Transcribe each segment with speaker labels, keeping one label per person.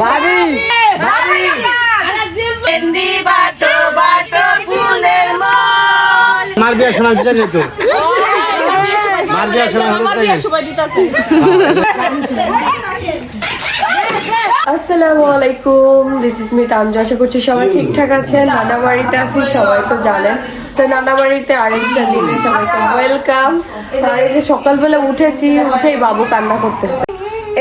Speaker 1: ভাবি ভাবি
Speaker 2: হিন্দি বাটো বাটো ফুলের মন
Speaker 1: মার বিয়ার সময় দিতে যেত মার বিয়ার সময় দিতে
Speaker 3: আসসালামু আলাইকুম, দিস ইজ মি তানজু। আশা করছি সবাই ঠিকঠাক আছেন। নানা বাড়িতে আছি, সবাই তো জানেন। তো নানা বাড়িতে আরেকটা দিনে সবাইকে ওয়েলকাম। আর এই যে সকালবেলা উঠেছি, উঠেই বাবু কান্না করতেছে।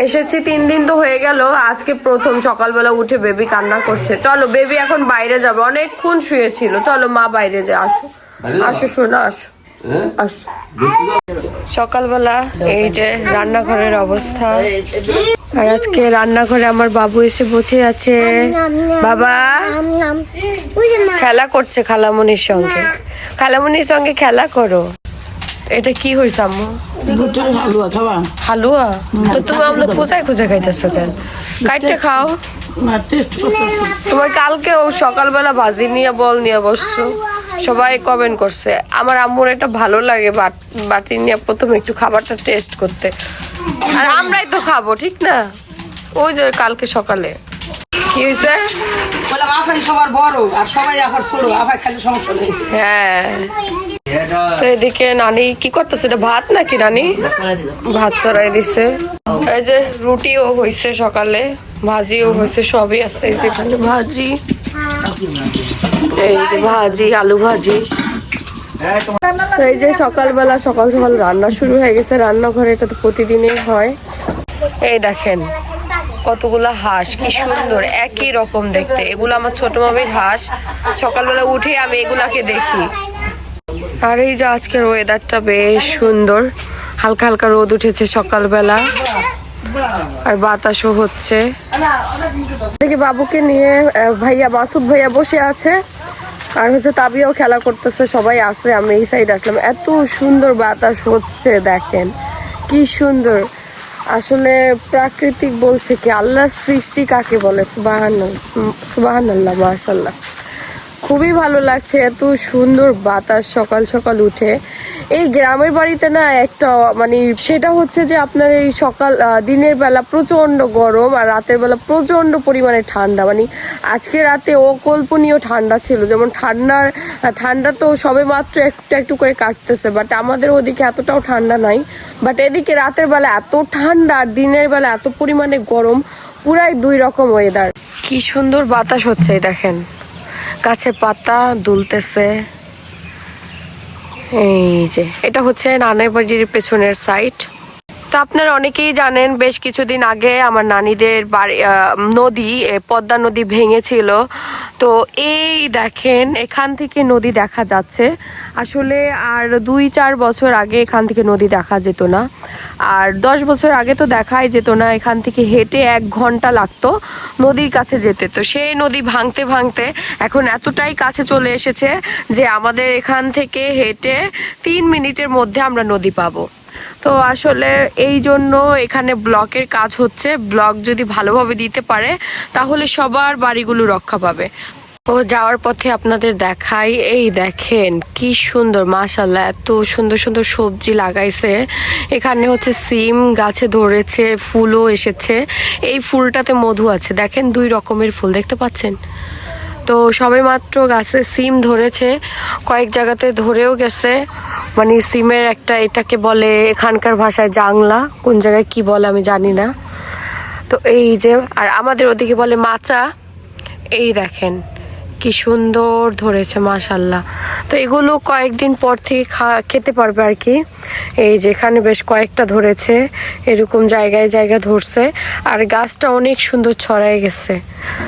Speaker 3: এসেছি 3 দিন তো হয়ে গেল, আজকে প্রথম সকালবেলা উঠে বেবি কান্না করছে। চলো বেবি এখন বাইরে যাবে, অনেকক্ষণ শুয়েছিল। চলো মা বাইরে যায়, আসো আসো শোনা, আসো আসো। সকালবেলা এই যে রান্নাঘরের অবস্থা, আর আজকে রান্নাঘরে আমার বাবু এসে বসে আছে। বাবা খেলা করছে খালামনির সঙ্গে, খালামনির সঙ্গে খেলা করো। এটা কি হয়েছে আম্মু?
Speaker 4: হালুয়া খাওয়া।
Speaker 3: হালুয়া? তো তুমি আমাদের খুঁজায় খুঁজে খাইতেছো কেন? কাইটে খাও। তোমার কালকেও সকালবেলা ভাজি নিয়ে বল নিয়ে বসছো, সবাই কমেন্ট করছে। আমার আম্মুর এটা ভালো লাগে বাটি নিয়ে প্রথমে একটু খাবারটা টেস্ট করতে, আর আমরাই তো খাবো, ঠিক না? ওই যে কালকে সকালে কি হয়েছে,
Speaker 4: সবার বড় আর সবাই আবার ছোট, আবার খালি সমস্যা নেই।
Speaker 3: হ্যাঁ। তো এদিকে নানি কি করতেছে? এটা ভাত নাকি নানি? ভাত চড়াই দিছে। এই যে রুটিও হয়েছে সকালে, ভাজিও হয়েছে, সবই আছে। সেখানে ভাজি, এই যে ভাজি, আলু ভাজি। তো এই যে সকালবেলা সকাল সকাল রান্না শুরু হয়ে গেছে রান্নাঘরে। এটা তো প্রতিদিনই হয়। এই দেখেন কতগুলা হাঁস, কি সুন্দর, একই রকম দেখতে। এগুলো আমার ছোট মামির হাঁস। সকালবেলা উঠে আমি এগুলাকে দেখি। আর এই যে আজকের ওয়েদারটা বেশ সুন্দর, হালকা হালকা রোদ উঠেছে সকালবেলা, আর বাতাসও হচ্ছে। দেখি বাবুকে নিয়ে ভাইয়া, মাসুদ ভাইয়া বসে আছে, আর হচ্ছে তাবিয়াও খেলা করতেছে, সবাই আছে। আমি এই সাইড আসলাম, এত সুন্দর বাতাস হচ্ছে, দেখেন কি সুন্দর। আসলে প্রাকৃতিক বলছে কি, আল্লাহর সৃষ্টি কাকে বলে, সুবহানাল্লাহ, মাশাআল্লাহ। খুবই ভালো লাগছে, এত সুন্দর বাতাস সকাল সকাল উঠে। এই গ্রামের বাড়িতে না একটা মানে সেটা হচ্ছে যে আপনার এই সকাল দিনের বেলা প্রচন্ড গরম, আর রাতের বেলা প্রচন্ড পরিমাণে ঠান্ডা। মানে আজকে রাতে অকল্পনীয় ঠান্ডা ছিল। যেমন ঠান্ডা তো সবে মাত্র একটু একটু করে কাটতেছে, বাট আমাদের ওদিকে এতটাও ঠান্ডা নাই। বাট এদিকে রাতের বেলা এত ঠান্ডা, আর দিনের বেলা এত পরিমাণে গরম, পুরাই 2 রকম ওয়েদার। কি সুন্দর বাতাস হচ্ছে, দেখেন গাছের পাতা দুলতেছে। এই যে এটা হচ্ছে নানার বাড়ির পেছনের সাইড। তো আপনারা অনেকেই জানেন, বেশ কিছুদিন আগে আমার নানিদের বাড়ি নদী, পদ্মা নদী ভেঙেছিল। তো এই দেখেন এখান থেকে নদী দেখা যাচ্ছে। আসলে আর 2-4 বছর আগে এখান থেকে নদী দেখা যেত না, আর 10 বছর আগে তো দেখাই যেত না। এখান থেকে হেঁটে 1 ঘন্টা লাগতো নদীর কাছে যেতে। তো সেই নদী ভাঙতে ভাঙতে এখন এতটাই কাছে চলে এসেছে যে আমাদের এখান থেকে হেঁটে 3 মিনিটের মধ্যে আমরা নদী পাবো। তো আসলে এই জন্য এখানে ব্লকের কাজ হচ্ছে। ব্লক যদি ভালোভাবে দিতে পারে তাহলে সবার বাড়িগুলো রক্ষা পাবে। ও যাওয়ার পথে আপনাদের দেখাই, এই দেখেন কি সুন্দর, মাশাআল্লাহ, এত সুন্দর সুন্দর সবজি লাগাইছে। এখানে হচ্ছে সিম গাছে ধরেছে, ফুলও এসেছে। এই ফুলটাতে মধু আছে, দেখেন 2 রকমের ফুল দেখতে পাচ্ছেন। তো সবে মাত্র গাছে সিম ধরেছে, কয়েক জায়গাতে ধরেও গেছে। মানে সিমের একটা, এটাকে বলে এখানকার ভাষায় জাংলা, কোন জায়গায় কি বলে আমি জানি না। তো এই যে, আর আমাদের ওদিকে বলে মাচা। এই দেখেন কি সুন্দর ধরেছে, মাশাআল্লাহ। তো এগুলো কয়েকদিন পর থেকে খেতে পারবে আর কি। এই যেখানে বেশ কয়েকটা ধরেছে, এরকম জায়গায় জায়গায় ধরছে, আর গাছটা অনেক সুন্দর ছড়াই গেছে।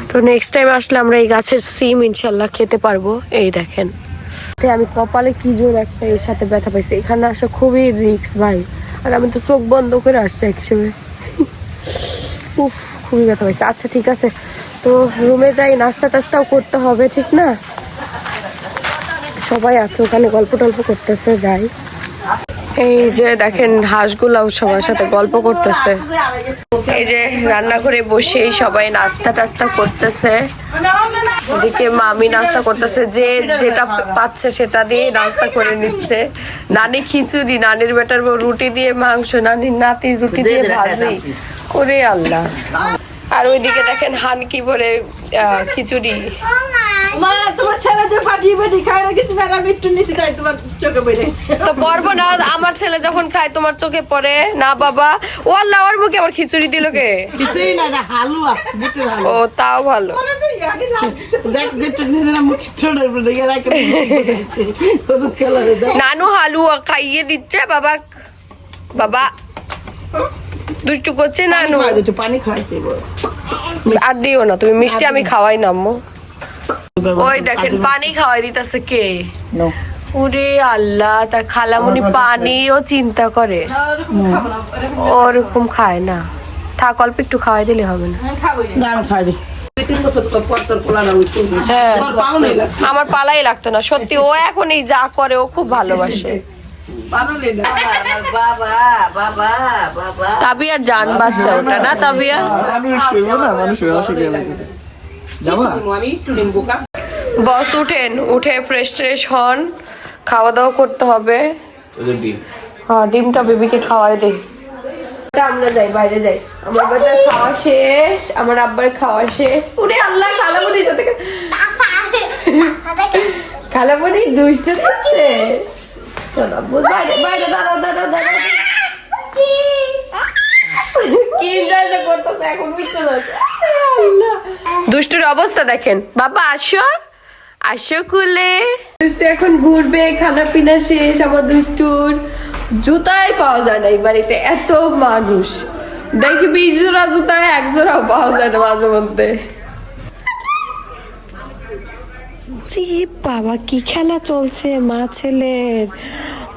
Speaker 3: তো নেক্সট টাইম আসলে আমরা এই গাছের সিম ইনশাল্লাহ খেতে পারবো। এই দেখেন আমি কপালে কি জোর একটা এর সাথে ব্যথা পাইছি। এখানে আসা খুবই রিস্ক ভাই, আর আমি তো চোখ বন্ধ করে আসছি এক সময়। উফ, খুবই ব্যথা পাইছে। আচ্ছা ঠিক আছে, তো রুমে যাই, নাস্তা টাস্তাও করতে হবে, ঠিক না? সবাই আছে ওখানে, গল্প টল্প করতেছে, যাই। এই যে দেখেন হাঁসগুলাও সবার সাথে গল্প করতেছে। এই যে রান্নাঘরে বসেই সবাই নাস্তা টাস্তা করতেছে। ওদিকে মামি নাস্তা করতেছে, যে যেটা পাচ্ছে সেটা দিয়ে নাস্তা করে নিচ্ছে। নানি খিচুড়ি, নানির বেটার বউ রুটি দিয়ে মাংস, নানির নাতি রুটি দিয়ে ভাজি। ওরে আল্লাহ, আর ওইদিকে দেখেন হান কি বলে খিচুড়ি।
Speaker 2: মা তোমার ছেলে যে পাঠিয়ে পাঠিয়ে খায় না কিছু না, আমি একটু নিচে তাই তোমার চোখে বেড়ে
Speaker 3: তো পড়বো না, আমার ছেলে যখন খায় তোমার চোখে পড়ে না বাবা। ও আল্লাহ, ওর মুখে আবার খিচুড়ি দিল কে?
Speaker 2: কিছুই না, এটা হালুয়া, বুটের
Speaker 3: ও
Speaker 2: হালুয়া।
Speaker 3: তাও ভালো।
Speaker 2: দেখ যেটু দিদিরা মুখে ছোড়ে পড়ে গেল একটা মিষ্টি কত কালারে দেখ।
Speaker 3: নানু হালুয়া খাইয়ে দিচ্ছে বাবা। বাবা দুষ্টু করছে নানু।
Speaker 2: একটু পানি খাওয়াইতে বল।
Speaker 3: আর দিও না তুমি মিষ্টি, আমি খাওয়াই না আম্মু। ওই দেখেন পানি খাওয়াই দিতেছে কে?
Speaker 2: নো
Speaker 3: ওরে আল্লাহ, তার খালামুনি পানিও চিন্তা করে, ওরকম খায় না। থাক, অল্প একটু খাওয়াই দিলে হবে না?
Speaker 2: গান খাই দি
Speaker 4: 2-3 বছর তো পর তোর পোলা না উঠছে।
Speaker 3: হ্যাঁ,
Speaker 4: তোর পাও নেই লাগছে।
Speaker 3: আমার পালাই লাগতো না সত্যি। ও এখন এই যা করে ও খুব ভালোবাসে।
Speaker 4: পাও নেই না।
Speaker 2: বাবা বাবা বাবা
Speaker 3: তাবিয়ার জান বাচ্চা ওটা না তাবিয়া?
Speaker 4: আমি একটু নিম বোকা।
Speaker 3: বস উঠেন, উঠে ফ্রেশ ট্রেশ হন, খাওয়া দাওয়া করতে হবে। হ্যাঁ, ডিমটা বেবিকে খাওয়াই দেই। আমরা যাই, বাইরে যাই। আমার বাচ্চার খাওয়া শেষ, আমার আব্বার খাওয়া শেষ। উরে আল্লাহ, খালামুনির সাথে খালামুনি দুষ্ট দিচ্ছে। চলো বাইরে, বাইরে দাঁড়াও দাঁড়াও দাঁড়াও। কি এনজয় যে করতেছে এখন, বুঝতে পারছি। দুষ্টুর অবস্থা দেখেন। বাবা আসো, আসো কুলে। দুষ্টু এখন ঘুরবে, খানা পিনা শেষ। আমার দুষ্টুর জুতাই পাওয়া যায় না এই বাড়িতে, এত মানুষ। দেখি 20 জোড়া জুতায় 1 জোড়াও পাওয়া যায় না মাঝে মধ্যে। বাবা কি খেলা চলছে মা ছেলের।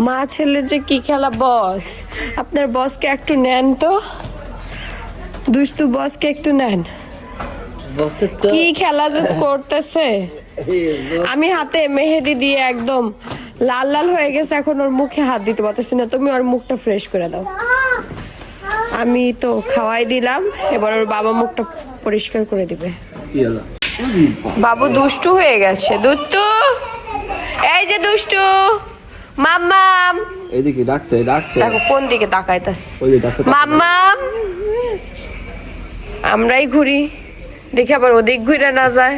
Speaker 3: মা ছেলের যে কি খেলা। বস, আপনার বসকে একটু নেন তো। দুষ্টু বসকে একটু নেন। কি খেলা যে করতেছে। আমি হাতে মেহেদি দিয়ে একদম লাল লাল হয়ে গেছে, এখন ওর মুখে হাত দিতে পারতেছি না। তুমি ওর মুখটা ফ্রেশ করে দাও। আমি তো খাওয়াই দিলাম, এবার ওর বাবা মুখটা পরিষ্কার করে দিবে। বাবু দুষ্টু হয়ে গেছে। দুষ্টু, এই যে দুষ্টু মাম্মাম,
Speaker 1: এদিকে ডাকছে ডাকছে,
Speaker 3: দেখো কোন দিকে তাকাইতাছে।
Speaker 1: ওই যে ডাকছে।
Speaker 3: মাম্মাম, আমরাই ঘুরি দেখি আবার ওদিক ঘুরে না যায়।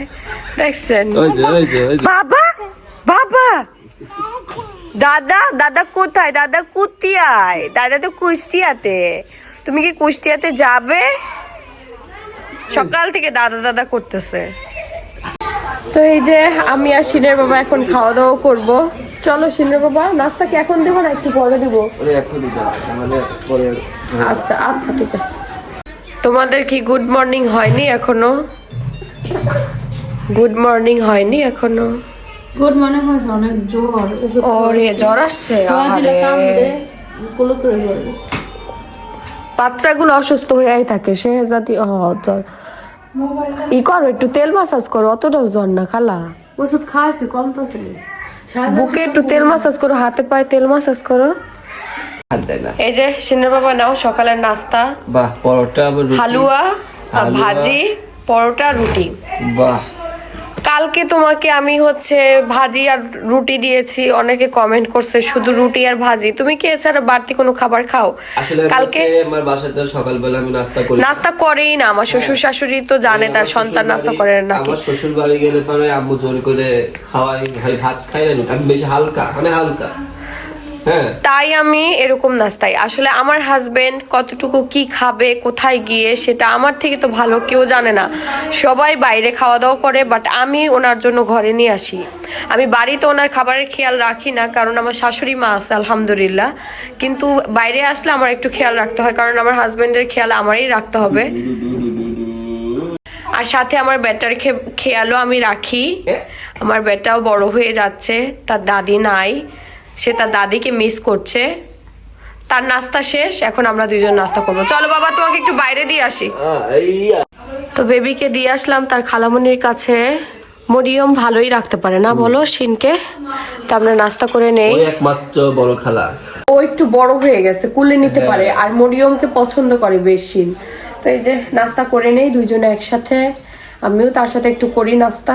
Speaker 3: দেখছেন?
Speaker 1: ওই যে ওই যে ওই যে
Speaker 3: বাবা বাবা, দাদা দাদা কোথায়? দাদা কুষ্টিয়ায়। দাদা তো কুষ্টিয়াতে। তুমি কি কুষ্টিয়াতে যাবে? সকাল থেকে দাদা দাদা করতেছে। তো এই যে আমি আর সিনের বাবা এখন খাওয়া দাওয়া করবো। চলো সিনের বাবা, নাস্তা কি এখন দেবো না একটু পরে দেবো?
Speaker 1: ওরে এখনই দাও, আমাদের পরে।
Speaker 3: আচ্ছা আচ্ছা ঠিক আছে। তোমাদের কি গুড মর্নিং হয়নি এখনো? গুড মর্নিং হয়নি এখনো?
Speaker 2: গুড মর্নিং হয়েছে, অনেক জ্বর।
Speaker 3: ওরে জ্বর আসছে। বাচ্চাগুলো অসুস্থ হয়েই থাকে, সে জাতি জ্বর। ই করো, একটু তেল মাসাজ করো। অতটাও জ্বর না খালা।
Speaker 2: ওষুধ খাওয়াছি কমতেছে।
Speaker 3: বুকে একটু তেল মাসাজ করো, হাতে পায়ে তেল মাসাজ করো। এই যে সিনের বাবা নাও সকালের নাস্তা।
Speaker 1: বাহ, পরোটা আবার রুটি।
Speaker 3: হালুয়া, ভাজি, পরোটা, রুটি।
Speaker 1: বাহ,
Speaker 3: কালকে তোমাকে আমি হচ্ছে ভাজি আর রুটি দিয়েছি, অনেকে কমেন্ট করছে শুধু রুটি আর ভাজি। তুমি কি এছাড়া বাড়তি কোনো খাবার খাও?
Speaker 1: আসলে
Speaker 3: কালকে
Speaker 1: আমার বাসাতে সকালবেলা আমি নাস্তা করি।
Speaker 3: নাস্তা করেই না আমার শ্বশুর শাশুড়ি, তো জানে তার সন্তান নাস্তা করে না।
Speaker 1: আমার শ্বশুর বাড়ি গেলে পরে আম্মু জোর করে খাওয়াই, ভাই ভাত খাই না, আমি বেশি হালকা, মানে হালকা। হ্যাঁ,
Speaker 3: তাই আমি এরকম নাস্তাই। আসলে আমার হাজবেন্ড কতটুকু কি খাবে কোথায় গিয়ে সেটা আমার থেকে তো ভালো কেউ জানে না। সবাই বাইরে খাওয়া দাওয়া করে, বাট আমি ওনার জন্য ঘরে নিয়ে আসি। আমি বাড়িতে ওনার খাবারের খেয়াল রাখি না, কারণ আমার শাশুড়ি মা আছে আলহামদুলিল্লাহ। কিন্তু বাইরে আসলে আমার একটু খেয়াল রাখতে হয়, কারণ আমার হাজবেন্ডের খেয়াল আমারই রাখতে হবে। আর সাথে আমার বেটার খেয়ালও আমি রাখি। আমার বেটাও বড় হয়ে যাচ্ছে, তার দাদি নাই, সে তার দাদিকে মিস করছে। তার নাস্তা শেষ, এখন আমরা দুইজন নাস্তা করবো। চলো বাবা, তোমাকে একটু বাইরে দিয়ে আসি। তো বেবিকে দিয়ে আসলাম তার খালামুনির কাছে। মরিয়ম ভালোই রাখতে পারে না বলো শিনকে? তো আমরা নাস্তা করে নেই।
Speaker 1: ওই একমাত্র বড় খালা,
Speaker 3: ও একটু বড় হয়ে গেছে, কুলে নিতে পারে, আর মরিয়মকে পছন্দ করে বেশি। তো এই যে নাস্তা করে নেই দুইজনে একসাথে, আমিও তার সাথে একটু করি নাস্তা।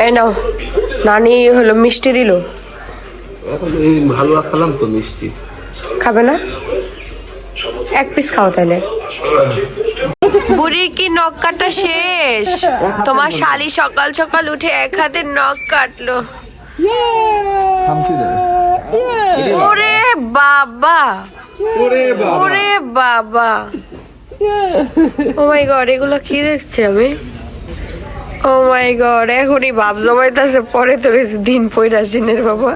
Speaker 3: এই নাও, নানি হলো মিষ্টি দিল।
Speaker 1: এখন এই হালুয়া খেলাম তো, মিষ্টি
Speaker 3: খাবে না? 1 পিস খাও তাহলে। বুড়ির কি নখ কাটা শেষ? তোমার শালি সকাল সকাল উঠে এক হাতে নখ কাটলো। ওরে বাবা, ওরে বাবা, ও মাই গড, এগুলো কি দেখছি আমি? ও মাই গড, এখনই ভাব জমাইতেছে, পরে তো দিন পয়রা সিনের বাবা।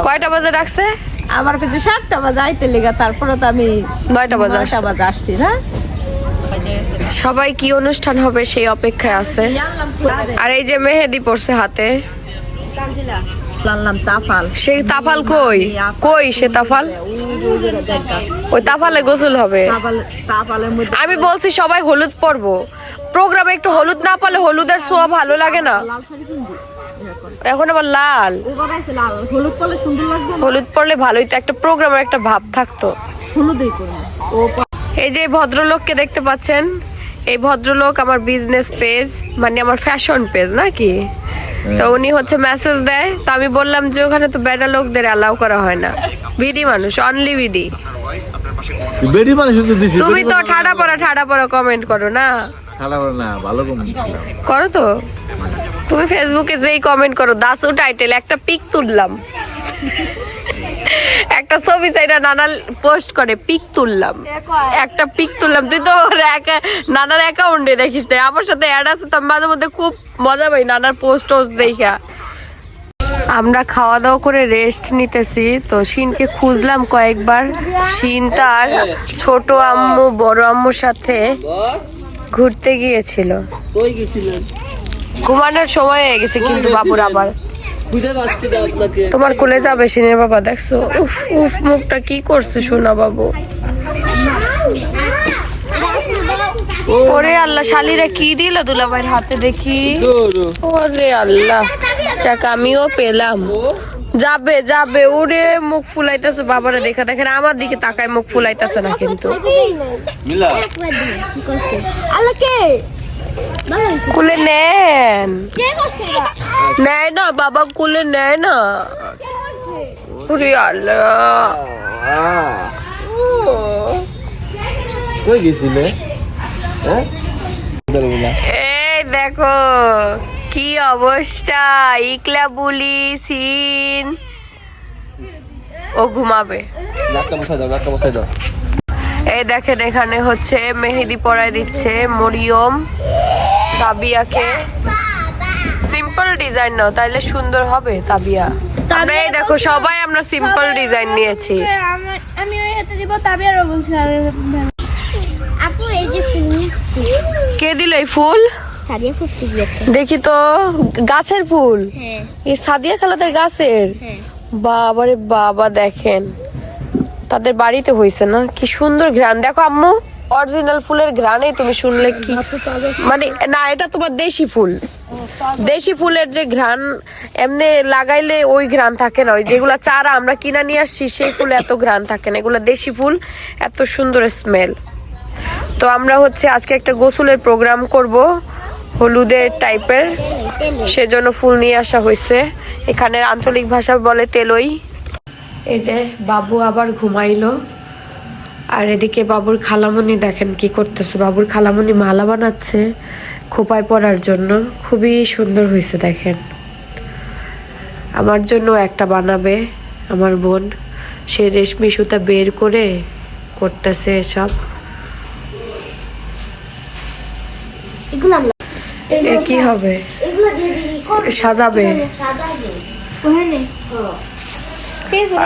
Speaker 3: কয়টা বাজে রাখছে?
Speaker 2: আমার কাছে 7টা বাজে আইতে লেগে, তারপরে তো আমি
Speaker 3: 9টা বাজে
Speaker 2: আসছি না।
Speaker 3: সবাই কি অনুষ্ঠান হবে সেই অপেক্ষায় আছে। আর এই যে মেহেদি পড়ছে হাতে,
Speaker 2: লাল্লাম তাফাল।
Speaker 3: সেই তাফাল কই কই সে তাফাল? ওই তাফালে গোসল হবে।
Speaker 2: তাফালের মধ্যে
Speaker 3: আমি বলছি সবাই হলুদ পরবো, প্রোগ্রামে একটু হলুদ না পারলে হলুদের ছোঁয়া ভালো লাগে না।
Speaker 2: লাল শাড়ি কিনবি
Speaker 3: এখন আবার লাল,
Speaker 2: এবার আছে লাল, হলুদ পরলে সুন্দর লাগবে না?
Speaker 3: হলুদ পরলে ভালোই তো, একটা প্রোগ্রামের একটা ভাব থাকতো।
Speaker 2: হলুদই করবো। ও
Speaker 3: এই যে ভদ্রলোককে দেখতে পাচ্ছেন, এই ভদ্রলোক আমার বিজনেস পেজ, মানে আমার ফ্যাশন পেজ নাকি, তো উনি হচ্ছে মেসেজ দেয়। তো আমি বললাম যে ওখানে তো বেটা লোকদের অ্যালাউ করা হয় না, বিডি মানুষ, অনলি বিডি।
Speaker 5: বেডি মানুষ তো দিছি,
Speaker 3: তুমি তো ঠাডা পড়া কমেন্ট করো না?
Speaker 5: খালা বলে না, ভালো কমেন্ট
Speaker 3: করো তো তুমি ফেসবুকে যেই কমেন্ট করো, দাসু টাইটেল একটা পিক তুললাম, একটা ছবি চাইনা নানা পোস্ট করে পিক তুললাম, একটা পিক তুললাম, তুই তো নানার অ্যাকাউন্টে দেখিস না, আমার সাথে অ্যাড আছে তো মাঝে মধ্যে খুব মজা পাই নানার পোস্ট টোস্ট দেখা। আমরা খাওয়া দাওয়া করে রেস্ট নিতেছি, তো শিনকে খুঁজলাম কয়েকবার। শিন তার ছোট আম্মু বড় আম্মুর সাথে ঘুরতে গিয়েছিল,
Speaker 1: কই গেছিলেন?
Speaker 3: ঘুমানোর সময় হয়ে গেছে কিন্তু বাবুর আবার।
Speaker 1: বুঝতে পারছি না আপনাকে।
Speaker 3: তোমার কোলে যাবে শিনের বাবা, দেখছো? উফ উফ, মুখটা কি করছে সোনা বাবু। ওরে আল্লাহ, শালিরা কি দিল দুলাভাইয়ের হাতে দেখি? ওরে আল্লাহ, যাক আমিও পেলাম। যাবে যাবে, ওরে মুখ ফুলাইতেছে বাবারে, দেখা দেখেন আমার দিকে তাকায়, মুখ ফুলাইতেছে না কিন্তু। কুলে নেন, নেয় না বাবা, কুলে নেয় না। ওরে আল্লাহ,
Speaker 1: কই গেছিলে? হ্যাঁ
Speaker 3: এই দেখো কি অবস্থা, ইকলা বুলি সিন। ও ঘুমাবে,
Speaker 1: নাকটা বসাই দাও।
Speaker 3: এই দেখেন এখানে হচ্ছে মেহেদি পরায় দিচ্ছে মরিয়ম তাবিয়াকে। সিম্পল ডিজাইন নাও, তাইলে সুন্দর হবে তাবিয়া। আমরা এই দেখো সবাই আমরা সিম্পল ডিজাইন নিয়েছি।
Speaker 6: আমি ওই হাতে দিব, তাবিয়ারও বলছি। আপু এই যে ফুল নিচ্ছি।
Speaker 3: কে দিল এই ফুল?
Speaker 6: সাদিয়া ফুল দিয়েছে।
Speaker 3: দেখি তো, গাছের ফুল?
Speaker 6: হ্যাঁ
Speaker 3: এই সাদিয়া খালাদের গাছের?
Speaker 6: হ্যাঁ।
Speaker 3: বাবারে বাবা, দেখেন তাদের বাড়িতে হইছে না, কি সুন্দর ঘ্রাণ। দেখো আম্মু, অরিজিনাল ফুলের ঘ্রাণে তুমি শুনলে কি মানে, না এটা তোমার দেশি ফুল, দেশি ফুলের যে ঘ্রাণ এমনি লাগাইলে ওই ঘ্রাণ থাকে না, ওই যেগুলা চারা আমরা কিনা নিয়ে আসছি সেই ফুল এত ঘ্রাণ থাকে না, এগুলা দেশি ফুল, এত সুন্দর স্মেল। তো আমরা হচ্ছে আজকে একটা গোসলের প্রোগ্রাম করব হলুদের টাইপের, সেজন্য ফুল নিয়ে আসা হয়েছে। এখানে আঞ্চলিক ভাষা বলে তেলই। এই যে বাবু আবার ঘুমাইলো, আর এদিকে বাবুর খালামণি দেখেন কি করতেছে। বাবুর খালামণি মালা বানাচ্ছে খোপায় পরার জন্য, খুবই সুন্দর হয়েছে দেখেন। আমার জন্য একটা বানাবে আমার বোন, সে রেশমি সুতা বের করে করতেছে সব। এ কি হবে? সাজাবে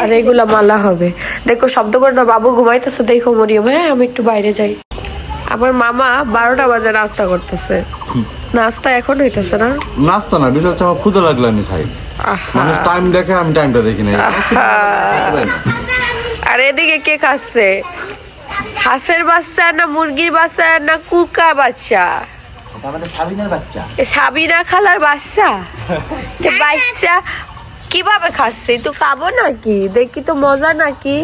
Speaker 3: আর এগুলা মালা হবে। দেখো শব্দ করে না, বাবু ঘুমাইতেছে দেখো মরিয়ম। হ্যাঁ আমি একটু বাইরে যাই। আমার মামা 12টা বাজে নাস্তা করতেছে। নাস্তা এখন হইতেছে না?
Speaker 5: নাস্তা না, বিষয় হচ্ছে আমার ক্ষুধা লাগলো আমি খাই। মানুষ টাইম দেখে, আমি টাইমটা দেখি না।
Speaker 3: আর এদিকে কে খাচ্ছে? হাঁসের বাচ্চা না মুরগির বাচ্চা না কুকা বাচ্চা? সাবিনা খালার বাচ্চা। বাচ্চা কিভাবে খাচ্ছে? তো খাবো নাকি? দেখি তো মজা নাকি?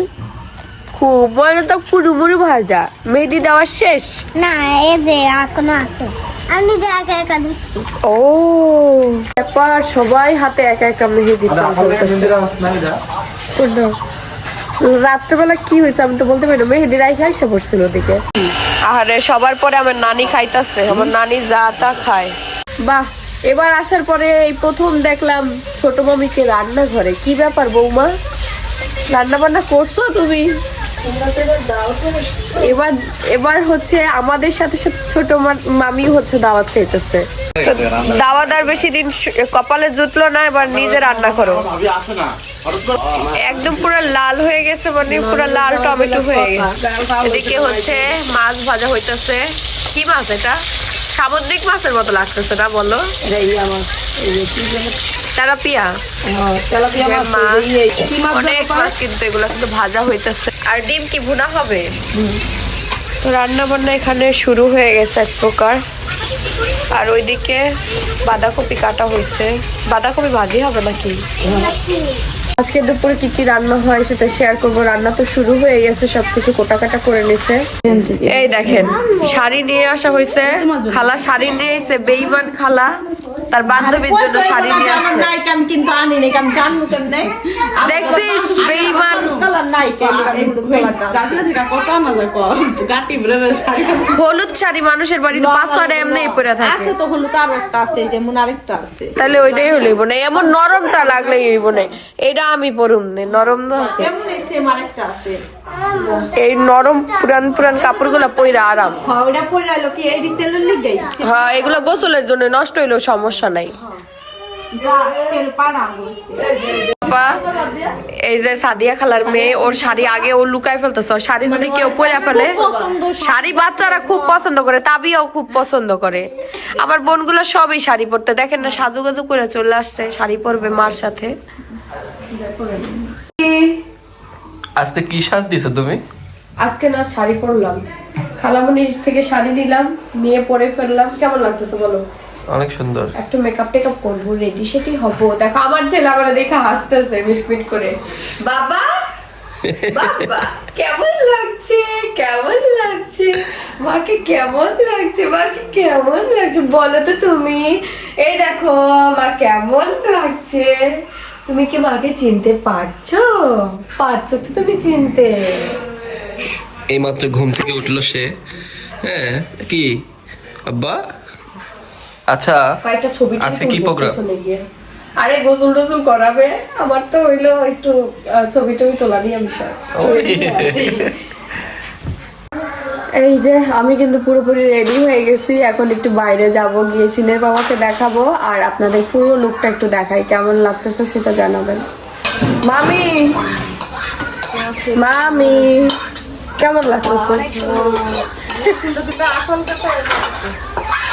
Speaker 3: খুব মজা তো। পুরুমুরু ভাজা, মেহেদি দেওয়া শেষ?
Speaker 6: না, এই যে এখনো আছে, আমি যে একা একা দিচ্ছি।
Speaker 3: ও ব্যাপার, সবাই হাতে একা একা মেহেদি। রাত্রেবেলা কি হয়েছে আমি তো বলতে পারি না, মেহেদি রাইখা এসে পড়ছিল ওদিকে। আরে সবার পরে আমার নানি খাইতাছে, আমার নানি যা তা খায়। বাহ, এবার আসার পরে এই প্রথম দেখলাম ছোট মামিকে রান্নাঘরে। কি ব্যাপার বৌমা, রান্না বান্না করছো তুমি? এবার হচ্ছে আমাদের সাথে সাথে ছোট মামি হচ্ছে দাওয়াত খাইতেছে। দাওয়াত আর বেশি দিন কপালে জুটলো না, এবার নিজে রান্না করো। একদম পুরো লাল হয়ে গেছে, মানে পুরো লাল টমেটো হয়ে গেছে। এদিকে হচ্ছে মাছ ভাজা হইতেছে। কি মাছ এটা? সামুদ্রিক মাছের মতো লাগতেছে না বলো? তেলাপিয়া মাছ, অনেক মাছ কিন্তু এগুলো কিন্তু ভাজা হইতেছে। আর ডিম কি ভুনা হবে? তো রান্না বান্না এখানে শুরু হয়ে গেছে এক প্রকার। আর ওইদিকে বাঁধাকপি কাটা হয়েছে। বাঁধাকপি ভাজি হবে নাকি? আজকে দুপুরে কি কি রান্না হয় সেটা শেয়ার করবো। রান্না তো শুরু হয়ে গেছে, সবকিছু কোটাকাটা করে নিছে। এই দেখেন শাড়ি নিয়ে আসা হয়েছে, খালা শাড়ি নিয়ে এসে, বেইমান খালা তার বান্ধবীর জন্য শাড়ি নিয়ে আসছে।
Speaker 2: আমি কিন্তু আনি নাই, আমি জানবো কেমনে?
Speaker 3: দেখছিস বেইমান, হলুদ শাড়ি মানুষের বাড়িতে 5-6টা এমনি পরে থাকে।
Speaker 2: আছে তো হলুদ, আর একটা আছে, যেমন আরেকটা আছে।
Speaker 3: তাহলে ওইটাই হইব না, এমন নরমটা লাগলেই হইব না। এটা আমি পরুম না, নরম না আছে।
Speaker 2: যেমন এই সেম আরেকটা আছে।
Speaker 3: এই নরম পুরান কাপড়গুলো পইরা আরাম।
Speaker 2: হ্যাঁ, ওটা পরে আইলো কি এই তেলের লিগাই।
Speaker 3: হ্যাঁ, এগুলো গোসলের জন্য, নষ্ট হইলেও সমস্যা নাই। বাবা, এই যে সাদিয়া খালার মেয়ে, ওর শাড়ি আগে ও লুকায় ফেলতেছে। শাড়ি যদি কেউ পরে ফেলে, শাড়ি বাচ্চারা খুব পছন্দ করে, তাবিয়াও খুব পছন্দ করে। আমার বোনগুলো সবই শাড়ি পরতে, দেখেন না সাজুগাজু করে চলে আসছে, শাড়ি পরবে মার সাথে।
Speaker 1: আজকে কি সাজ দিছো তুমি?
Speaker 3: আজকে না শাড়ি পরলাম, খালামনির থেকে শাড়ি নিলাম, নিয়ে পরে ফেললাম। কেমন লাগতেছে বলো?
Speaker 1: অনেক সুন্দর।
Speaker 3: একটু মেকআপ টেকআপ করবো, রেডি সেটি হবো। দেখো আমার ছেলে আমার দেখে হাসতেছে মিটমিট করে। বাবা বাবা কেমন লাগছে, কেমন লাগছে মাকে, কেমন লাগছে মাকে, কেমন লাগছে বলো তো তুমি। এই দেখো মা কেমন লাগছে। তুমি কি মাকে চিনতে পারছো? পারছো তো তুমি চিনতে?
Speaker 1: এই মাত্র ঘুম থেকে উঠলো সে। হ্যাঁ, কি আব্বা? আচ্ছা,
Speaker 3: কয়েকটা ছবি
Speaker 1: আজকে কি প্রোগ্রাম?
Speaker 3: আরে গোসল টোসল করাবে, আমার তো হইলো একটু ছবি টবি তোলা নিয়ে আমি সব। এই যে আমি কিন্তু পুরোপুরি রেডি হয়ে গেছি, এখন একটু বাইরে যাব, গিয়ে সিনের বাবাকে দেখাবো। আর আপনাদের পুরো লুকটা একটু দেখাই, কেমন লাগতেছে সেটা জানাবেন। মামি মামি কেমন লাগতেছে?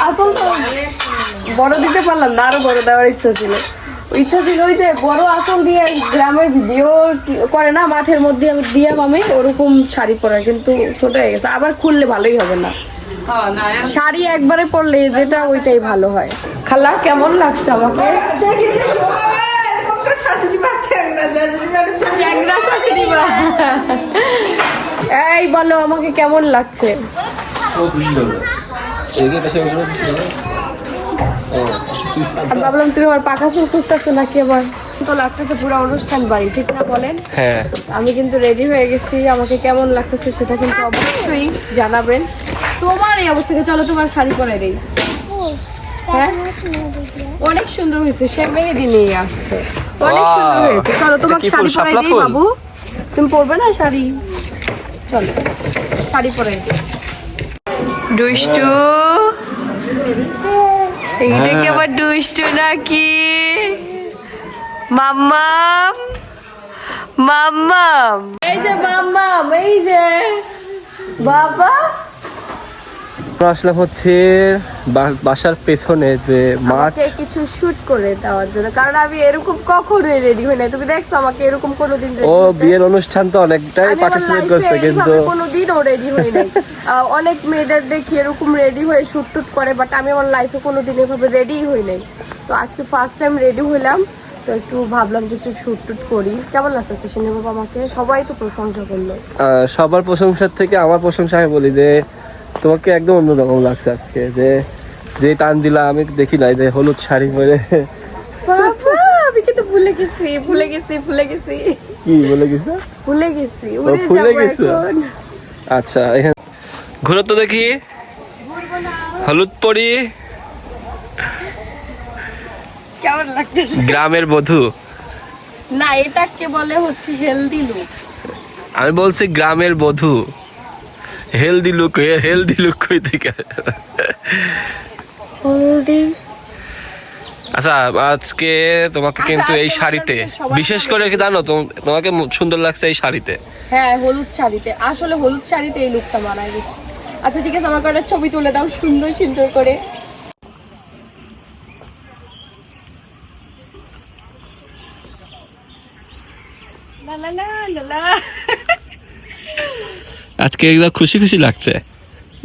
Speaker 3: আসল তো বড় দিতে পারলাম না, আরো বড় দেওয়ার ইচ্ছা ছিল। ওই যে বড় আসল দিয়ে গ্রামের ভিডিও করে না, মাঠের মধ্যে দিয়ে মামি ওরকম শাড়ি পরা, কিন্তু ছোট হয়ে গেছে। আবার খুললে ভালোই হবে না, শাড়ি একবারে পরলে যেটা ওইটাই ভালো হয়। খালা কেমন লাগছে আমাকে? চ্যাংড়া শাশুড়ি মা, এই বলো আমাকে কেমন লাগছে? ভাবলাম তুমি আমার পাকা চুল খুঁজতেছো নাকি আবার। তো লাগতেছে পুরো অনুষ্ঠান বাড়ি, ঠিক না বলেন?
Speaker 1: হ্যাঁ,
Speaker 3: আমি কিন্তু রেডি হয়ে গেছি, আমাকে কেমন লাগতেছে সেটা কিন্তু অবশ্যই জানাবেন। তোমার এই অবস্থাকে চলো তোমার শাড়ি পরে দেই। হ্যাঁ, অনেক সুন্দর হয়েছে, সে মেহেদি নিয়ে আসছে, অনেক সুন্দর হয়েছে। চলো তোমাকে শাড়ি পরাই দিই বাবু, তুমি পরবে না শাড়ি? চলো শাড়ি পরাই দিই। দুষ্টু, এইটা কি আবার দুষ্টু নাকি? মাম্মাম মাম্মাম, এই যে মাম্মাম, এই যে বাবা।
Speaker 1: আসলাম হচ্ছে বাসার পেছনে যে মাঠ,
Speaker 3: কিছু শুট করে দেওয়ার জন্য, কারণ আমি এরকম কখনোই রেডি হই না। তুমি দেখছো আমাকে এরকম কোনোদিন?
Speaker 1: ও বিয়ের অনুষ্ঠান তো অনেকটাই পার্টিসিপেট করছে, কিন্তু
Speaker 3: কোনোদিনও রেডি হই নাই। অনেক মেয়েদের দেখি এরকম রেডি হয়ে শুট টুট করে, বাট আমি আমার লাইফে কোনোদিন এভাবে রেডি হই নাই। তো আজকে ফার্স্ট টাইম রেডি হইলাম, তো একটু ভাবলাম যে একটু শুট টুট করি। কেমন লাগতেছে সিনে বাবা আমাকে? সবাই তো প্রশংসা করলো।
Speaker 1: সবার প্রশংসার থেকে আমার প্রশংসা আমি বলি যে তোমাকে একদম অন্যরকম লাগছে আজকে। যে তানজিলা আমি দেখি নাই, যে হলুদ শাড়ি পরে।
Speaker 3: বাবা আমি কিন্তু ভুলে গেছি।
Speaker 1: কি বলে গেছে?
Speaker 3: ভুলে গেছি,
Speaker 1: ও,
Speaker 3: উড়ে
Speaker 1: ভুলে
Speaker 3: যাবো
Speaker 1: গেছো?
Speaker 3: এখন।
Speaker 1: আচ্ছা এখানে ঘুরো তো দেখি। হলুদ পরি,
Speaker 3: কেমন লাগতেছে?
Speaker 1: গ্রামের বধূ।
Speaker 3: না, এটাকে বলে হচ্ছে হেলদি লুক।
Speaker 1: আমি বলছি গ্রামের বধূ। হেলদি লুক, হেলদি লুক কই থেকে?
Speaker 3: হলদি।
Speaker 1: আচ্ছা আজকে তোমাকে কিন্তু এই
Speaker 3: আজকে
Speaker 1: শাড়িতে
Speaker 3: বললাম যে সবার
Speaker 1: বিশেষ করে কি জানো তোমাকে সুন্দর লাগছে এই শাড়িতে।
Speaker 3: হ্যাঁ, হলুদ শাড়িতে, আসলে হলুদ শাড়িতে এই লুকটা মানায় বেশি। আচ্ছা ঠিক আছে, আমার কটা ছবি তুলে দাও সুন্দর সুন্দর করে। লা লা লা লা লা।
Speaker 1: আজকে একদম খুশি খুশি লাগছে।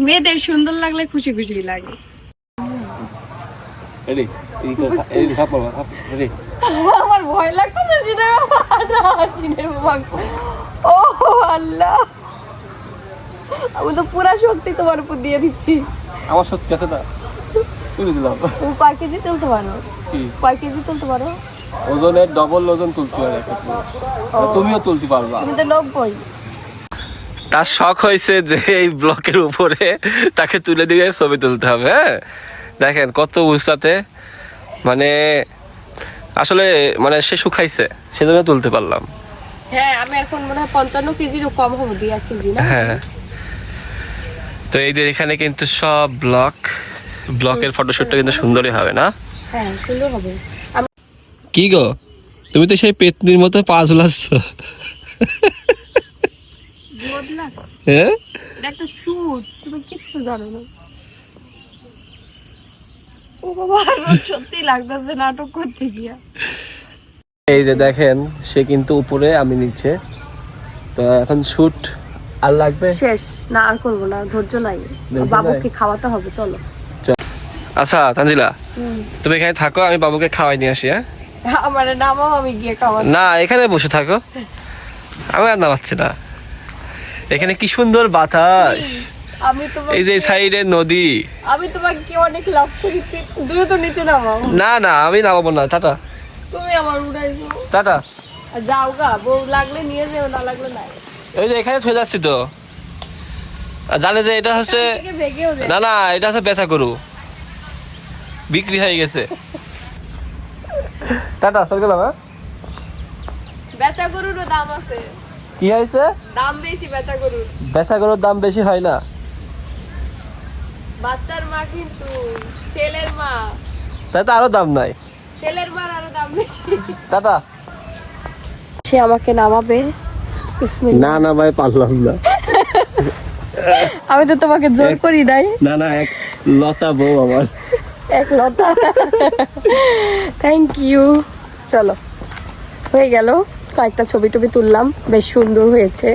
Speaker 3: মেয়েদের সুন্দর লাগলে খুশি খুশি লাগে। আমার ভয় লাগতেছে ও আল্লাহ, আমি তো পুরা শক্তি তোমার উপর দিয়ে দিচ্ছি।
Speaker 1: আমার সত্যি আছে না, তুলে দিলাম।
Speaker 3: তুমি কয় কেজি তুলতে পারো? কয় কেজি তুলতে পারো?
Speaker 1: ওজনের ডবল ওজন তুলতে পারে, তুমিও তুলতে পারবা।
Speaker 3: তুমি তো 90।
Speaker 1: তার শখ হয়েছে যে এই ব্লকের উপরে তাকে তুলে দিয়ে ছবি তুলতে হবে। হ্যাঁ দেখেন কত উঁচাতে, মানে আসলে মানে সে শুকাইছে, সেজন্য তুলতে পারলাম।
Speaker 3: হ্যাঁ, আমি এখন মনে হয় 55 কেজিরও কম হবো, 2-1 কেজি না।
Speaker 1: হ্যাঁ, তো এই যে এখানে কিন্তু সব ব্লকের ফটোশুটটা কিন্তু সুন্দরই হবে না?
Speaker 3: হ্যাঁ, সুন্দর হবে।
Speaker 1: কি গো, তুমি তো সেই পেতনির মতো পা ঝুলাচ্ছ।
Speaker 3: বদলা,
Speaker 1: হ্যাঁ,
Speaker 3: এটা একটা শুট, তুমি কিচ্ছু জানো না। ও বাবা, সত্যি লাগতেছে নাটক করতে গিয়া।
Speaker 1: এই যে দেখেন সে কিন্তু উপরে, আমি নিচে। তো এখন শুট আর লাগবে?
Speaker 3: শেষ না, আর করবো না, ধৈর্য নাই। বাবুকে খাওয়াতে হবে, চলো।
Speaker 1: আচ্ছা তানজিলা, তুমি এখানে থাকো, আমি বাবুকে খাওয়াই নিয়ে আসি। হ্যাঁ,
Speaker 3: আমার নামাও, আমি গিয়ে খাওয়াবো।
Speaker 1: না এখানে বসে থাকো, আমি আর নামাচ্ছি না। এখানে কি সুন্দর বাতাস,
Speaker 3: আমি তোমাকে,
Speaker 1: এই যে সাইডে নদী।
Speaker 3: আমি তোমাকে অনেক লাভ করি, দ্রুত নিচে নামাও।
Speaker 1: না না, আমি নামাবো না, টাটা
Speaker 3: তুমি আমার উড়াইছো,
Speaker 1: টাটা।
Speaker 3: যাও গা, বউ লাগলে নিয়ে যাও, না লাগলে নাই।
Speaker 1: এই যে এখানে থয়ে যাচ্ছি তো, আর জানে যে এটা হচ্ছে,
Speaker 3: থেকে ভেগেও যায়।
Speaker 1: না না এটা হচ্ছে বেচা গরু, বিক্রি হয়ে গেছে। টাটা, চল গেলাম। হ্যাঁ,
Speaker 3: বেচা গরুরও দাম আছে,
Speaker 1: কি হয়েছে?
Speaker 3: দাম বেশি বেচা গরুর।
Speaker 1: বেচা গরুর দাম বেশি হয় না?
Speaker 3: বাচ্চার মা কিন্তু, ছেলের মা,
Speaker 1: তাই তো আরো দাম নাই।
Speaker 3: ছেলের মার আরো দাম বেশি।
Speaker 1: টাটা।
Speaker 3: সে আমাকে নামাবে।
Speaker 1: না না ভাই, পারলাম না।
Speaker 3: আমি তো তোমাকে জোর করি নাই।
Speaker 1: না না, এক লতা বউ আমার।
Speaker 3: এক লতা। Thank you. চলো, হয়ে গেল, কয়েকটা ছবি টবি তুললাম, বেশ সুন্দর হয়েছে,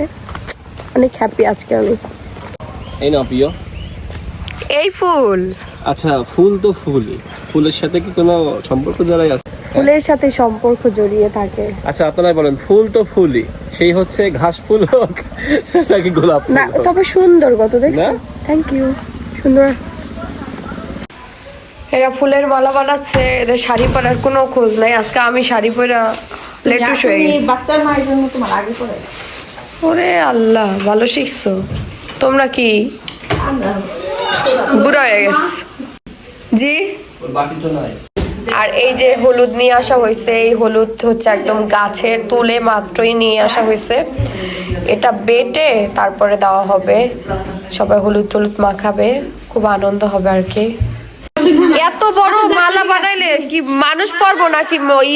Speaker 3: অনেক হ্যাপি আজকে আমি।
Speaker 1: এই না প্রিয়,
Speaker 3: এই ফুল,
Speaker 1: আচ্ছা ফুল তো ফুলই, ফুলের সাথে কি কোনো সম্পর্ক জড়াই আছে?
Speaker 3: ফুলের সাথে সম্পর্ক জড়িয়ে থাকে।
Speaker 1: আচ্ছা আপনারা বলেন, ফুল তো ফুলই, সেই হচ্ছে ঘাস ফুল হোক নাকি গোলাপ ফুল
Speaker 3: না,
Speaker 1: হোক?
Speaker 3: তবে সুন্দর কত দেখছো।
Speaker 1: না?
Speaker 3: থ্যাংক ইউ, সুন্দর আছে। এরা ফুলের মালা বানাচ্ছে, এদের শাড়ি পরার কোনো খোঁজ নাই। আজকে আমি শাড়ি পরা লেটুস হয়ে গেছি।
Speaker 2: বাচ্চার মায়ের জন্য তোমার আগে পড়ে।
Speaker 3: ওরে আল্লাহ, ভালো শিখছো তোমরা। কি বুড়া হয়ে গেছে জি।
Speaker 1: বাকি তো নাই।
Speaker 3: আর এই যে হলুদ নিয়ে আসা হয়েছে, এই হলুদ হচ্ছে একদম গাছে তুলে মাত্রই নিয়ে আসা হয়েছে। এটা বেটে তারপরে দেওয়া হবে, সবাই হলুদ টলুদ মাখাবে, খুব আনন্দ হবে আর কি। এত বড় মালা বানাইলে কি মানুষ পারবো নাকি ওই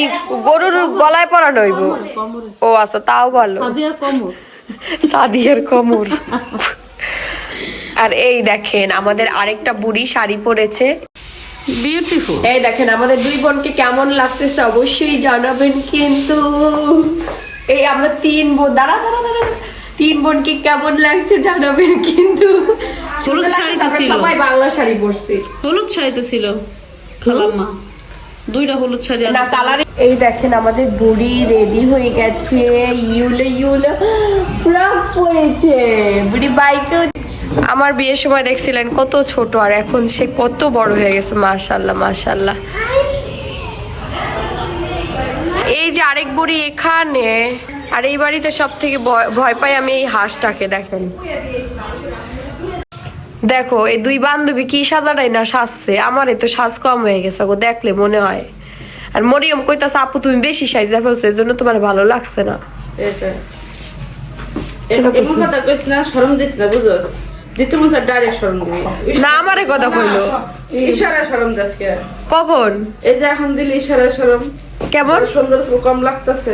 Speaker 3: গরুর গলায় পরানো হইব? ও আচ্ছা, তাও ভালো। সাদিয়ার কোমর। আর এই দেখেন আমাদের আরেকটা বুড়ি শাড়ি পরেছে, বিউটিফুল। এই দেখেন আমাদের দুই বোনকে কেমন লাগতেছে অবশ্যই জানাবেন কিন্তু। এই আমরা 3 বোন, দাঁড়া 3 বোনকে কেমন লাগছে জানাবেন কিন্তু।
Speaker 2: হলুদ শাড়ি তো ছিল,
Speaker 3: সবাই বাংলা শাড়ি পরছে।
Speaker 2: হলুদ শাড়ি তো ছিল, খালাম্মা 2টা হলুদ শাড়ি
Speaker 3: না কালার। এই দেখেন আমাদের বুড়ি রেডি হয়ে গেছে, ইউলে ফ্রক পরেছে বুড়ি। বাইকে আমার বিয়ের সময় দেখছিলেন কত ছোট, আর এখন সে কত বড় হয়ে গেছে, মাশাআল্লাহ মাশাআল্লাহ। এই যে আরেক বুড়ি এখানে, আর এই বাড়িতে সব থেকে ভয় পাই আমি এই হাঁসটাকে। দেখেন, দেখো এই দুই বান্ধবী কি সাজাটাই না সাজছে, আমার তো সাজ কম হয়ে গেছে গো দেখলে মনে হয়। আর মরিয়ম কইতাছে আপু তুমি বেশি সাইজা ফেলছো, এই জন্য তোমার ভালো লাগছে না।
Speaker 2: এমন কথা কইস না, শরম দিস না, বুঝছস? যেতে মন চায় ডাইরেক্ট শরম দিবি
Speaker 3: না, আমারে কথা কইলো।
Speaker 2: ইশারা শরম দাস কে?
Speaker 3: কখন?
Speaker 2: এই যে এখন দিলি ইশারা শরম।
Speaker 3: কেমন
Speaker 2: সুন্দর কম লাগতেছে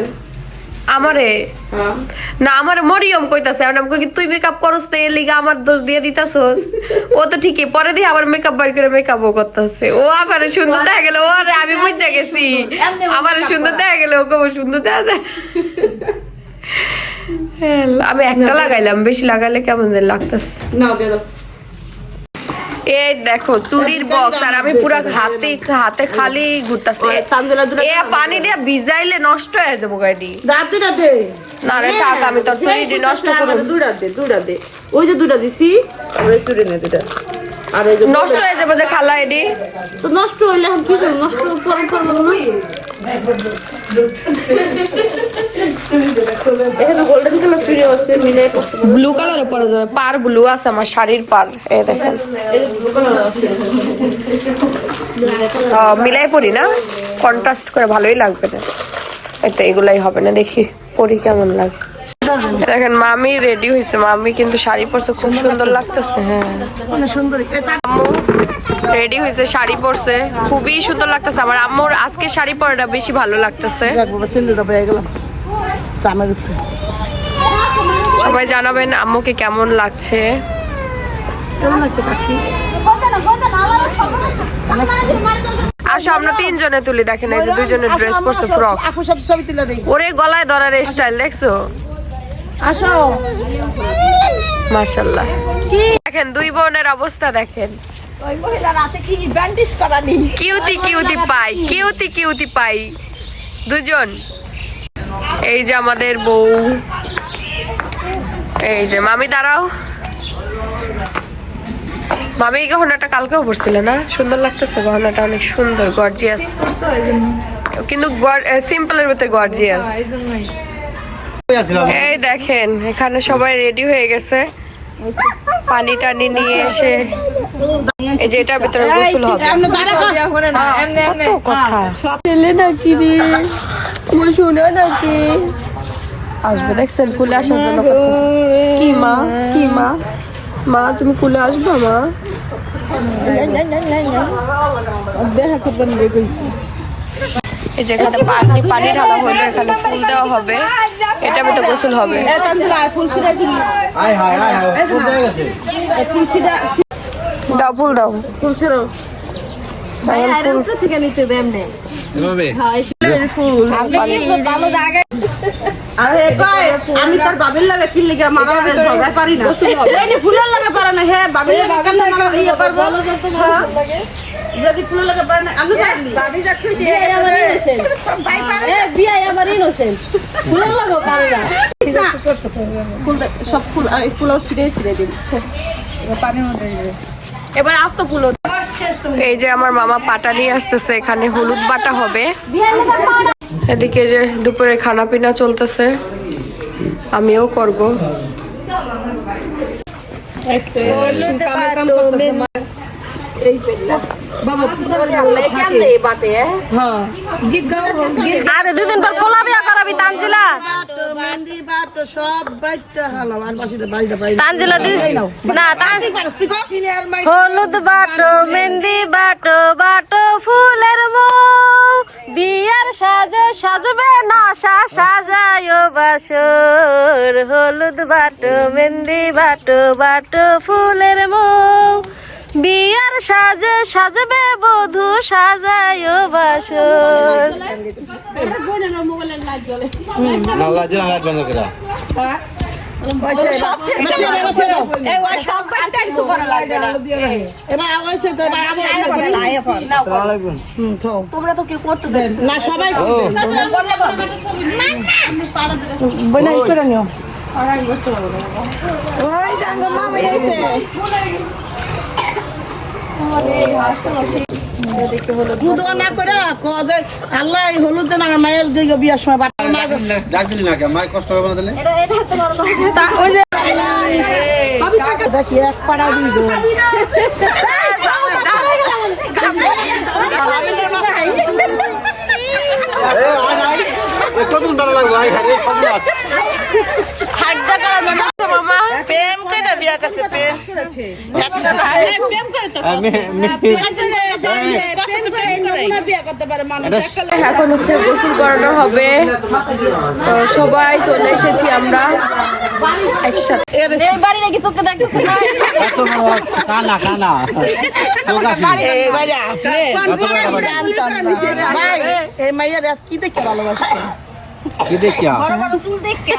Speaker 3: আমারে?
Speaker 2: হ্যাঁ
Speaker 3: না, আমার মরিয়ম কইতাছে এখন আমি কই তুই মেকআপ করছ তো এর লিগা আমার দোষ দিয়ে দিতাছস। ও তো ঠিকই, পরে দিয়ে আবার মেকআপ বার করে মেকআপও করতেছে। ও আবার সুন্দর দেখা গেল, ওরে আমি বুঝা গেছি আমার সুন্দর দেখা গেল, ও কবে সুন্দর দেখা যায়। আমি একটা লাগাইলাম, বেশি লাগাইলে কেমন যেন লাগতেছে।
Speaker 2: নাও দিয়ে দাও।
Speaker 3: এই দেখো চুরির বক্স, আর আমি পুরো হাতে খালি ঘুরতাছি। এ পানি দিয়ে ভিজাইলে নষ্ট হয়ে যাবো গাড়ি।
Speaker 2: দুটা দে
Speaker 3: না রে থাক, আমি তোর চুরি নষ্ট করব।
Speaker 2: দুটা দে ওই যে দুটা দিছি, আমরা চুরি নে দুটা। আর এই যে
Speaker 3: নষ্ট হয়ে যাবে যে খালা এডি,
Speaker 2: তো নষ্ট হইলে এখন কি করব? নষ্ট করব না। এখানে গোল্ডেন কালার চুরি আছে, মিলে
Speaker 3: ব্লু কালারে পরে যাবে, পার ব্লু আছে আমার শাড়ির পার। এই দেখেন মিলাই পরি না, কন্ট্রাস্ট করে ভালোই লাগবে না। এতে এগুলাই হবে না, দেখি পরি কেমন লাগে। দেখেন মামি রেডি হয়েছে, মামি কিন্তু শাড়ি পরছে, খুব সুন্দর লাগতেছে। হ্যাঁ
Speaker 2: সুন্দর
Speaker 3: রেডি হয়েছে, শাড়ি পরছে, খুবই সুন্দর লাগতেছে। আমার আম্মুর আজকে শাড়ি পরাটা বেশি ভালো লাগতেছে। সবাই জানাবেন আম্মুকে কেমন লাগছে। আসো আমরা তিনজনে তুলি। দেখেন এই যে দুইজনের ড্রেস পরছে ফ্রক, ওরে গলায় ধরার স্টাইল দেখছো?
Speaker 2: আসো
Speaker 3: মাশাআল্লাহ। দেখেন দুই বোনের অবস্থা দেখেন, কিউটি পাই দুজন। এই যে আমাদের বউ, এই যে মামি দাঁড়াও। মামি এই গহনাটা কালকেও পরছিল না? সুন্দর লাগতেছে গহনাটা, অনেক সুন্দর গর্জিয়াস, কিন্তু সিম্পলের ভিতরে গর্জিয়াস। এই দেখেন এখানে সবাই রেডি হয়ে গেছে, পানি টানি নিয়ে এসে এই যে এটার ভিতরে গোসল হবে। কত কথা ছেলে নাকি রে, শুনে নাকি আসবে? দেখছেন কুলে আসার জন্য কি মা, কি মা, মা তুমি কুলে আসবা? মা এই যে এখানে পানি ঢালা হইলো, এখানে ফুল দেওয়া হবে, এটা ভিতরে গোসল হবে। দাও ফুল দাও, ফুল ছেড়ো।
Speaker 2: আমি তার বাবির লাগে কি লিগে মারামারি ঝগড়া পারি না, ফুলের লাগে পারে না। হ্যাঁ বাবির লাগে পারবো, যদি ফুলের লাগে পারে না আমি পারি। বাবি যা খুশি আমার ইনোসেন্ট, ফুলের লাগে পারে না। সব ফুল ফুল ছিঁড়ে ছিঁড়ে দিন পানির মধ্যে।
Speaker 3: এবার আস্ত ফুল। এই যে আমার মামা পাটা নিয়ে আসতেছে, এখানে হলুদ বাটা হবে। এদিকে যে দুপুরে খানা পিনা চলতেছে, আমিও করব। আরে দুদিন পর পোলা বিয়া করাবি তানজিলা, তানজিলা না হলুদ বাটো মেহেন্দি বাটো বাটো ফুলের মৌ, বিয়ার সাজে সাজবে নশা সাজায় বাসর। হলুদ বাটো মেহেন্দি বাটো বাটো ফুলের মৌ, বিয়ার সাজে সাজবে বধূ সাজায় বাসর। তোমরা তো কেউ করতে না, সবাই আল্লাহ হলুদ আমার মায়ের যে বিয়ার সময়
Speaker 7: ডাক দিলি না কেন মায় কষ্ট হবে না তাহলে কতদিন ভালো লাগবে ভাই
Speaker 3: মামা
Speaker 2: প্রেম করে বিয়া করছে প্রেম করেছে প্রেম করে তো বিয়া করতে পারে মানুষ
Speaker 3: এখন হচ্ছে গোসল করানো হবে, তো সবাই চলে এসেছি আমরা একসাথে।
Speaker 6: বাড়িটা কি চোখে দেখতেছে না?
Speaker 7: কানা কানা
Speaker 2: এই মাইয়া কি দেখে ভালোবাসছে
Speaker 7: কি দেখিয়া
Speaker 6: বড় বড় চুল দেখে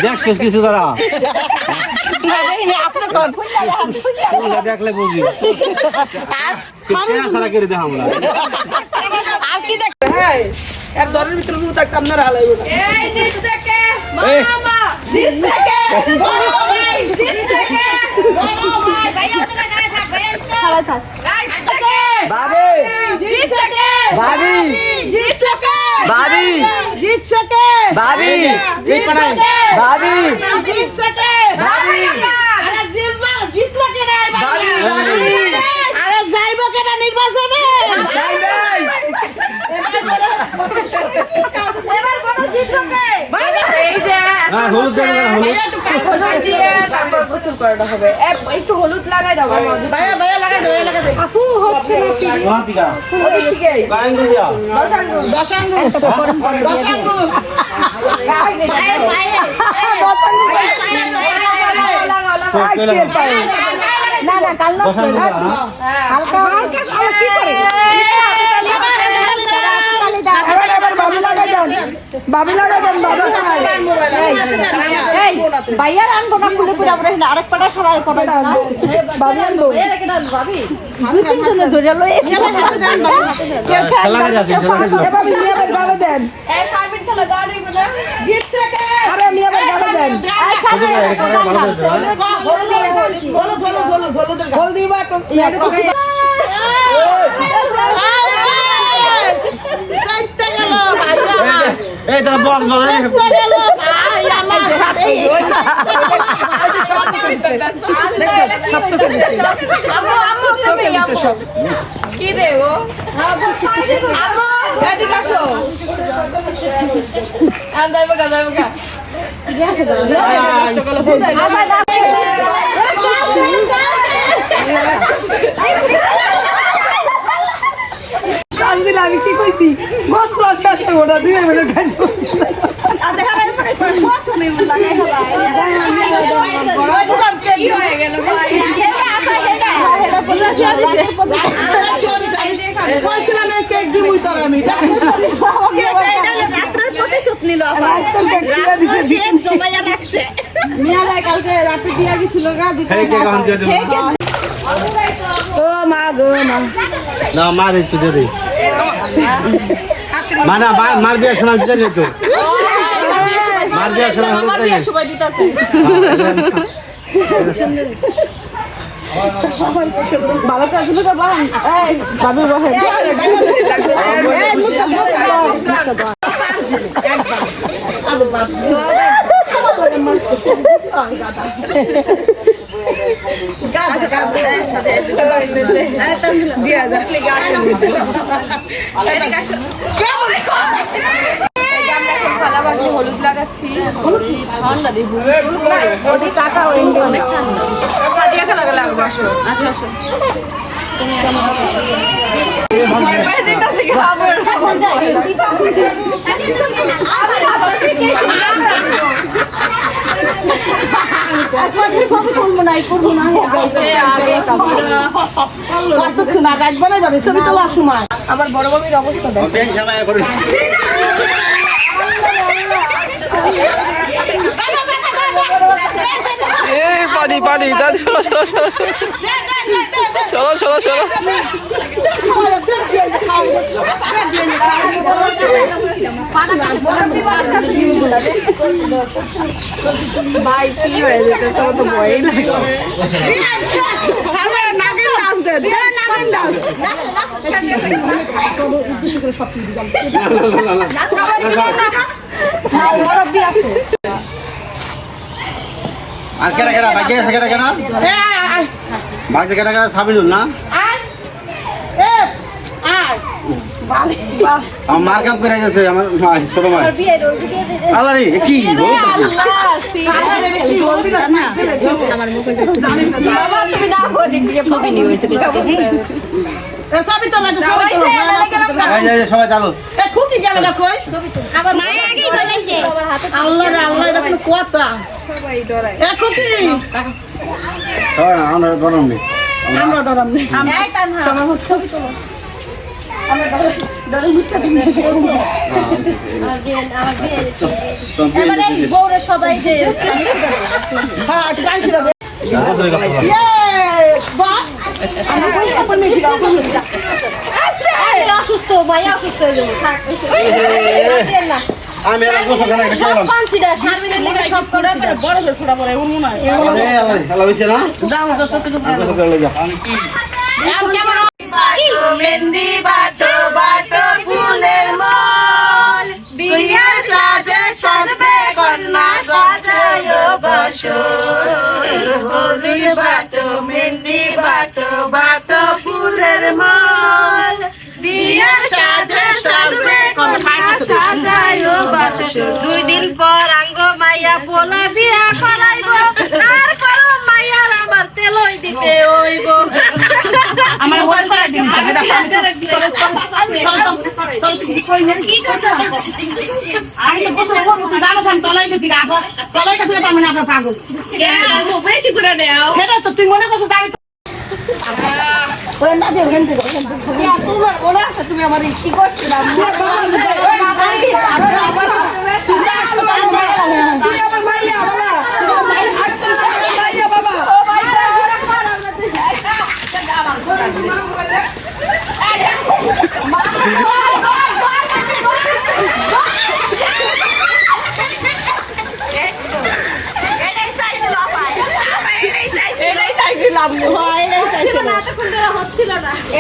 Speaker 7: দেখছিস কিছু তারা
Speaker 2: আপনি কোন
Speaker 7: দেখলে বুঝি সারা করে দেখ আমরা
Speaker 2: আর কি দেখে
Speaker 4: হ্যাঁ আর জ্বরের ভিতরে মুখ থাকতাম না হালাই ওটা
Speaker 6: এই জিত দেখে মামা জিত দেখে বড় ভাই জিত দেখে বড় ভাই ভাইয়া তুমি গায়ে থাক ভাইয়া খালা থাক গাইস দেখে
Speaker 4: ভাবি
Speaker 6: জিত দেখে
Speaker 4: ভাবি
Speaker 2: জিতছে
Speaker 4: ভাবি
Speaker 2: জিতছে
Speaker 4: ভাবি ভাবি
Speaker 2: জিতছে আরে জিতলো কে রে আরে যাইব কে না নির্বাচনে
Speaker 6: এবার বড় জিত হবে
Speaker 3: এই যে
Speaker 7: হ্যাঁ হলুদ জায়গা হলুদ
Speaker 3: হলুদ দিয়ে তারপর গোসল করানো হবে। একটু হলুদ লাগাই দাও মামা,
Speaker 2: ভাইয়া লাগা দে
Speaker 3: আপু হচ্ছে না কি
Speaker 7: ওহাতিকা
Speaker 3: ওদিক থেকে
Speaker 7: বাইঙ্গ দিয়া
Speaker 3: দশাঙ্গু
Speaker 2: দশাঙ্গু
Speaker 6: না না কাল না
Speaker 3: হালকা হালকা কি করে
Speaker 6: ভাইয়ার আনবো না খুলে করে আমরা আরেক পাটা খাওয়াই করে ভাবি আনবো ভাবি দুই তিনজনে ধরে লই
Speaker 7: খেলা করে আছে খেলা করে
Speaker 3: এই শারমিন খেলা দাও নি বলে
Speaker 2: জিতছে কে
Speaker 6: আরে আমি আবার গাড়ি দেন
Speaker 2: বল দিবা তো যাইতে গেল ভাইয়া
Speaker 7: এই তারা বক্স বাজায়
Speaker 2: গেল ভাই আমার
Speaker 3: কি দেবো আম্মু এদিকে আসো যাইবো গা
Speaker 4: আমি কি কইছি গোস প্লাস শেষ হয়ে ওটা দুই মিনিট খাইছো
Speaker 3: কি হয়ে গেল ভাই
Speaker 2: কইছিলাম এই কেক দিমুই তোর আমি মিয়া কালকে রাতে দিয়া গেছিল গা দিতে
Speaker 7: এই কে গান দিয়ে দিল
Speaker 2: ও মা গো মা
Speaker 7: না মার একটু দে দে মানা মার বিয়া শোনা দিতে যেত মার বিয়া শোনা হতে যেত
Speaker 3: সবাই দিতাছে
Speaker 2: ভালো কাজ ছিল তো বাবা এই বাবু বহে
Speaker 3: থালা বাসনে হলুদ লাগাচ্ছি সাদিয়া খেলা গেলে লাগবে আসো আচ্ছা আসো আমার বড় মামির অবস্থা দেখ
Speaker 7: ব্যাংক জামাই করে
Speaker 1: এই পানি চলো
Speaker 3: ভাই কি হয়ে যেতেছে আমার তো ভয়ই লাগে
Speaker 2: নাগের নাচ দে
Speaker 7: আর কেডা কেডা বাইকে গেছে কেডা কেডা বাইকে কেডা কেডা সাবিনুল না আমার মার কাম করে গেছে আমার ভাই ছোট ভাই আল্লাহ রে কি
Speaker 2: সবই তো লাগে
Speaker 7: সবাই চালো
Speaker 2: খুকি গেল না কই
Speaker 6: আবার মায়ের আগেই বলেছে
Speaker 2: আল্লাহ রে আল্লাহ এটা কোনো কথা সবাই ডরায় খুকি
Speaker 7: সবাই না আমরা ডরাম নেই
Speaker 2: আমরা ডরাম নেই
Speaker 6: এই তানহা
Speaker 2: আমার ছবি তোলো আমরা ডরে মুখটা
Speaker 6: এবারে বউরে সবাই যে
Speaker 2: হ্যাঁ টাইম ছিল ইয়ে বাহ আমি কই আপন নেই
Speaker 6: আস্তে অসুস্থ মায়া অসুস্থ হয়ে যাবে থাক না
Speaker 7: আমি এলা গোসল খানা একটা খেলাম
Speaker 6: কনসিডার শারমিনের লেগে সব করে
Speaker 2: বড় করে ফোড়া পড়ে এমন মনে হয়
Speaker 7: আল্লাহ হইছে না
Speaker 2: দাও যতটুকু
Speaker 7: গোসল করে যা
Speaker 2: কেমন
Speaker 6: মেহেন্দি বাটো বাটো ফুলের মন বিয়ার সাজে সাজবে কন্যা সাজালো বাসর হলদি বাটো মেহেন্দি বাটো বাটো ফুলের মন বিয়ার সাজে সাজবে কন্যা সাজালো বাসর 2 দিন পর আঙ্গ মাইয়া পোলা বিয়া করাইব তারপর মাইয়ার আমার তেলই দিতে হইব
Speaker 2: আমার মোবাইল করে দিন আমি তো গোসল করবো তুই জানো আমি তলাই গেছি তলাই গেছি তার মানে আপনার পাগল
Speaker 6: বেশি করে দেও
Speaker 2: সেটা তো তুই মনে করছো আমি না দেব হেন
Speaker 6: তোমার মনে আছে তুমি আমার কি করছিলাম তুই আমার মাইয়া বাবা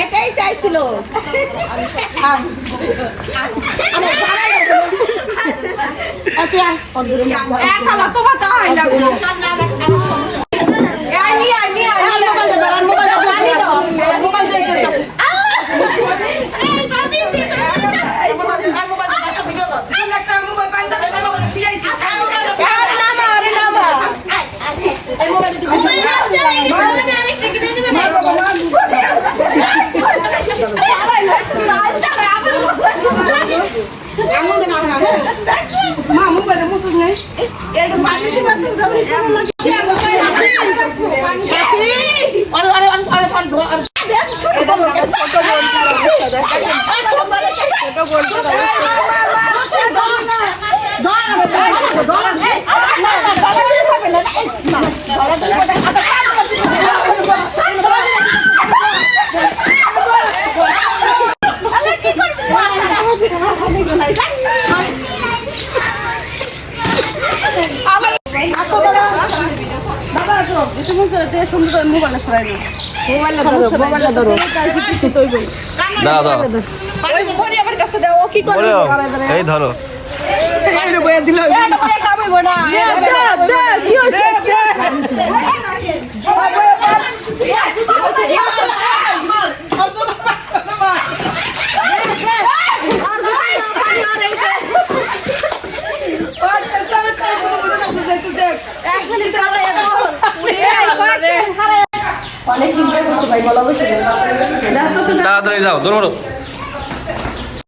Speaker 2: এটাই চাইছিল
Speaker 6: তোমার তো হয় না
Speaker 2: মা মোবাইলে মুসুস নাই এটা পানি দিবা তুমি আরে আরে আরে আরে
Speaker 1: দাও দাও এই ধরো
Speaker 3: অনেক এনজয় করছো ভাই বলা বসে
Speaker 1: তাড়াতাড়ি যাও দৌড়ো